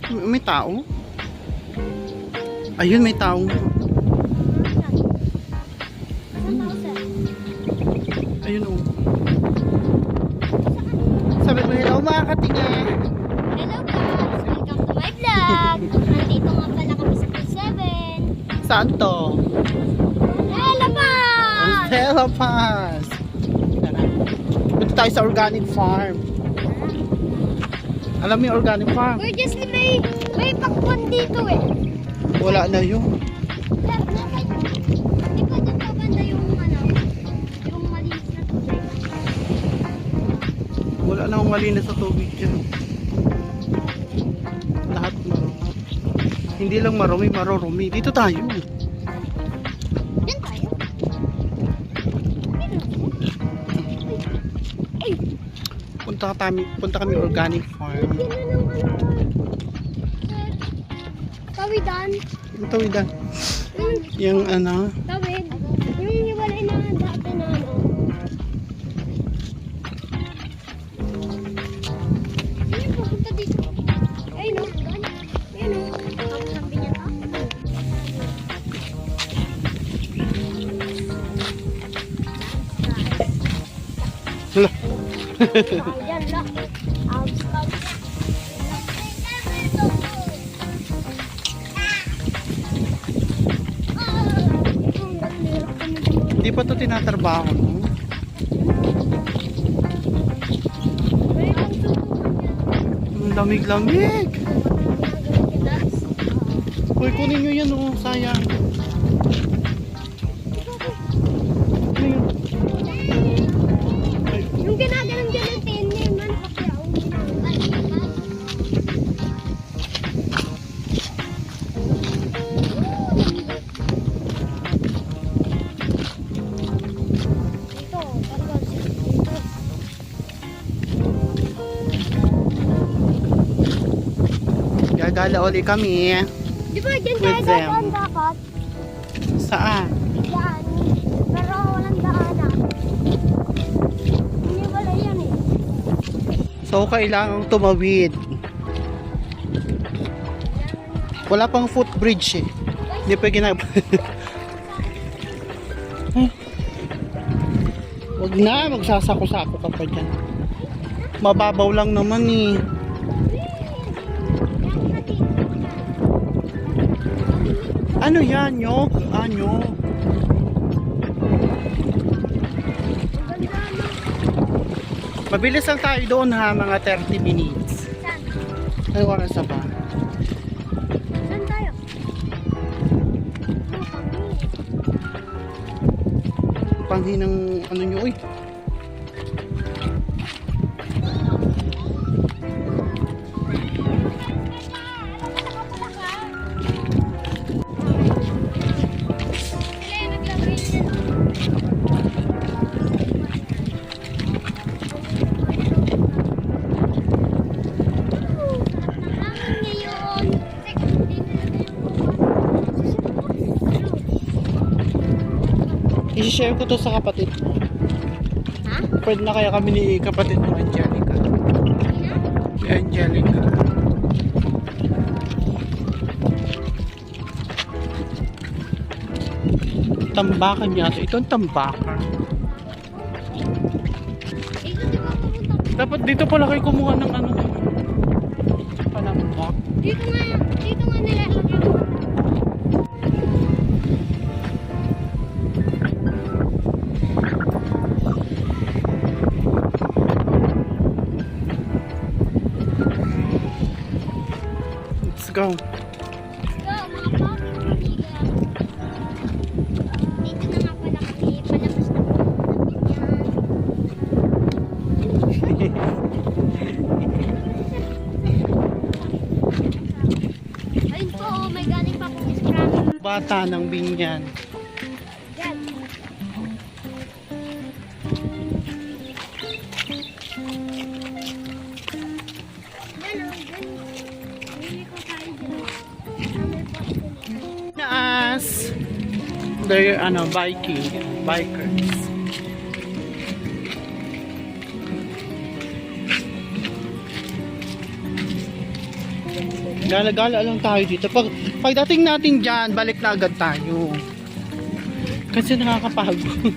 May tao? Ayun, may tao. Ayun o. Sabi mo, hello mga katingin. Hello guys! Welcome to my vlog! Nandito nga pala kami sa P7. Saan to? Hello Pass! Hello Pass! Tara. Punta tayo sa organic farm. Alam mo yung organic farm? We're just may pakwan dito eh. Wala na yun. Di ba dyan sa banda yung yung malinis na tubig? Wala na akong malinis sa tubig dyan. Lahat marumi. Hindi lang marumi, marurumi. Dito tayo. Dyan tayo? Ay! Punta kami organic farm. Yan na ng tawidan. Yung tawidan. Yung Tawid. Yung hiwalay na dati na Sino yung pupunta dito? Ayun o. Ayun o. Tapos ang binyan ka? Hala. Ayan lang. Hindi pa to tinatrabaho, no? Ang lamig-lamig. Uy, kunin nyo yan, oh. Sayang. Ano yun? Ay, Yung ginagalang dyan ng tenye man. Ito, parang dito. gagala uli kami. Di ba dyan With tayo them. dadaan dapat? Saan? Daan. Pero walang daanan. Hindi wala yan eh. So, kailangang tumawid. Wala pang footbridge eh. Hindi pa Wag na, magsasako-sako ka pa dyan. Mababaw lang naman eh. Ano yan, nyog? Nyog. Mabilis lang tayo doon ha, mga 30 minutes. Saan? Ay, oras na ba? Saan tayo? Panghinang ano nyo, uy. I-share ko to sa kapatid mo. Ha? Pwede na kaya kami ni kapatid mo, Angelica. Si Angelica. Tambakan yata. Ito ang tambakan. Dito di ba pupunta? Dapat dito pala kayo kumuha ng ano. Panambak. Dito nga nila. Let's go. Go, mga pamilya. Dito na nga pala kami. Palabas na po. Ayun po, may galing pa po Miss Prami. Bata ng Binyan. Yan. Yan o, yan. Bili ko tayo dyan. May pot. Naas. They're bikers. Gala-gala lang tayo dito. Pagdating natin dyan, balik na agad tayo. Kasi nakakapagod.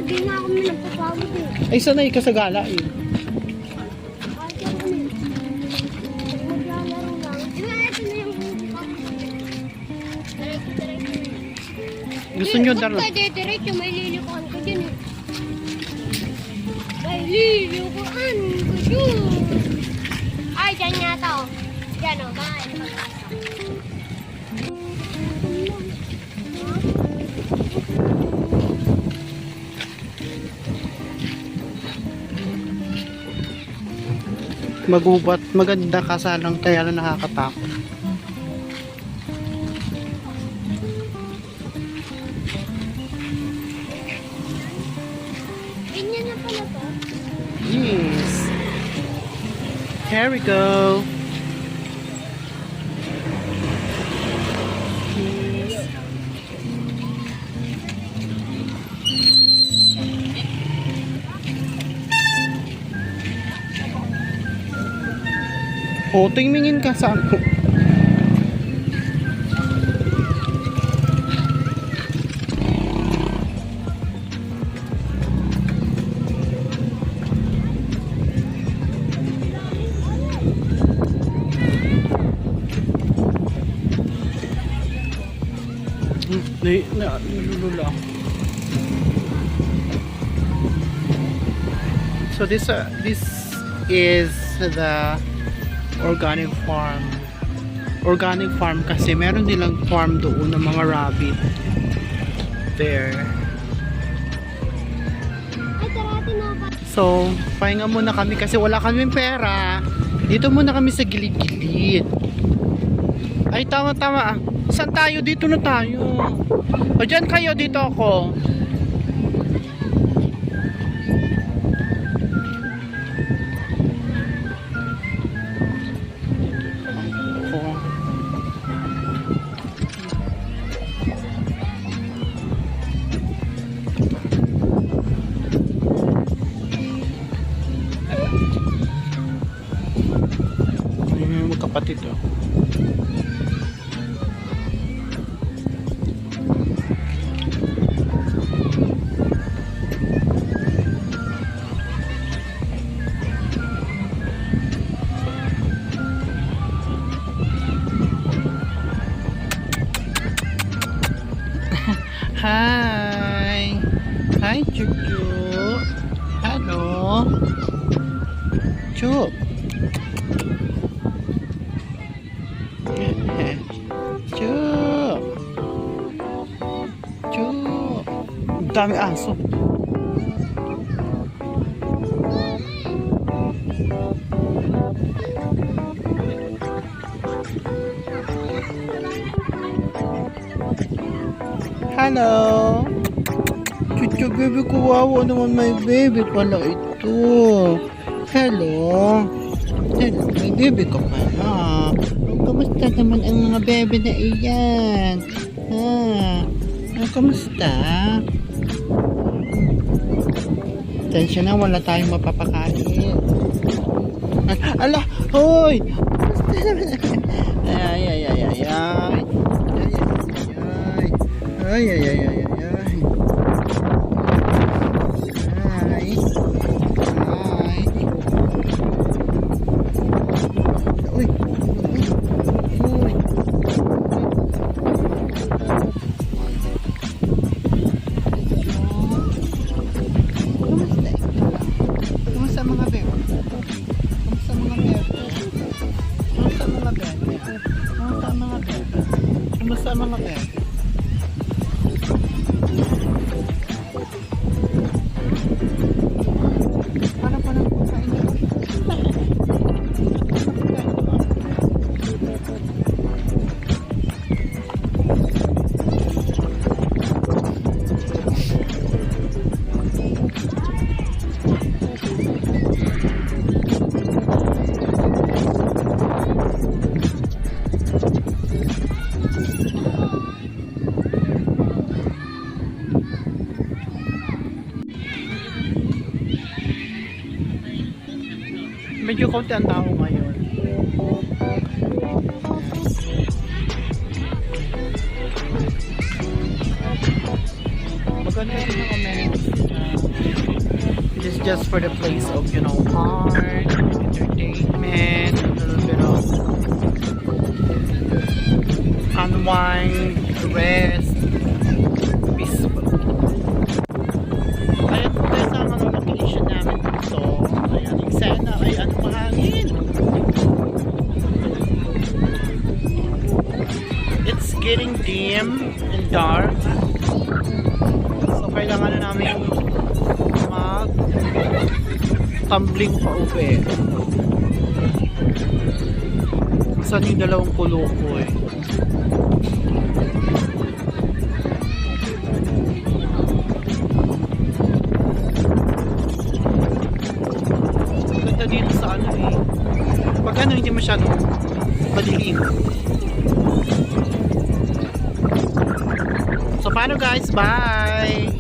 Di nga ako may nagpapagod eh. Ay, sanay ka sa gala eh. Kasi ako eh. Maglalaro lang. Di ba ito na yung diretso. Gusto nyo Huwag ka diretso, may lilikuan ko dyan eh. May lilikuan ko dyan. Ay, dyan yata oh. Dyan oh, bakit? Magubat, maganda kasalang kaya lang nakakatakot. Ganyan na pala to. Yes. Here we go. O, tingin ka sa ako. Nalulula ako. So this is the organic farm. Organic farm kasi meron nilang farm doon ng mga rabbit. There. Ay, tarati na ba? So, pahinga muna kami kasi wala kaming pera. Dito muna kami sa gilid-gilid. Ay, tama-tama. Saan tayo? Dito na tayo. O, dyan kayo. Dito ako. Magkapatid oh. Hi. Hi, Chuchu. Hello. Chup. Chup. Chup. Dami aso. Hello. Chuchu baby ko, wawa naman may baby pala ito. Hello. Hello, may baby ka pala. Kamusta naman ang mga baby na iyan? Kamusta? Tensya na, wala tayong mapapakain. Ala, hoy! Ay, ay, ay, ay, ay. Ay, ay, ay, ay, ay, ay. Ay. Ay. Uy. Uy. Kamusta mga bebe? Kamusta mga bebe? Kamusta mga bebe? Kamusta mga bebe? Kamusta mga bebe? Para pa lang po sa inyo. Medyo konti ang tao ngayon. Maganda din ang amenities nila. It is just for the place of, you know, art, entertainment, a little bit of unwind, rest, peaceful. Ayan po guys ang mga location namin dito. Ayan, eksena ay ano mahangin. It's getting dim and dark. So kailangan na namin mag-tumbling pa uwi. Saan yung dalawang kulo ko eh? Ganda dito sa ano eh. Pag ano hindi masyadong madilim. So paano guys? Bye!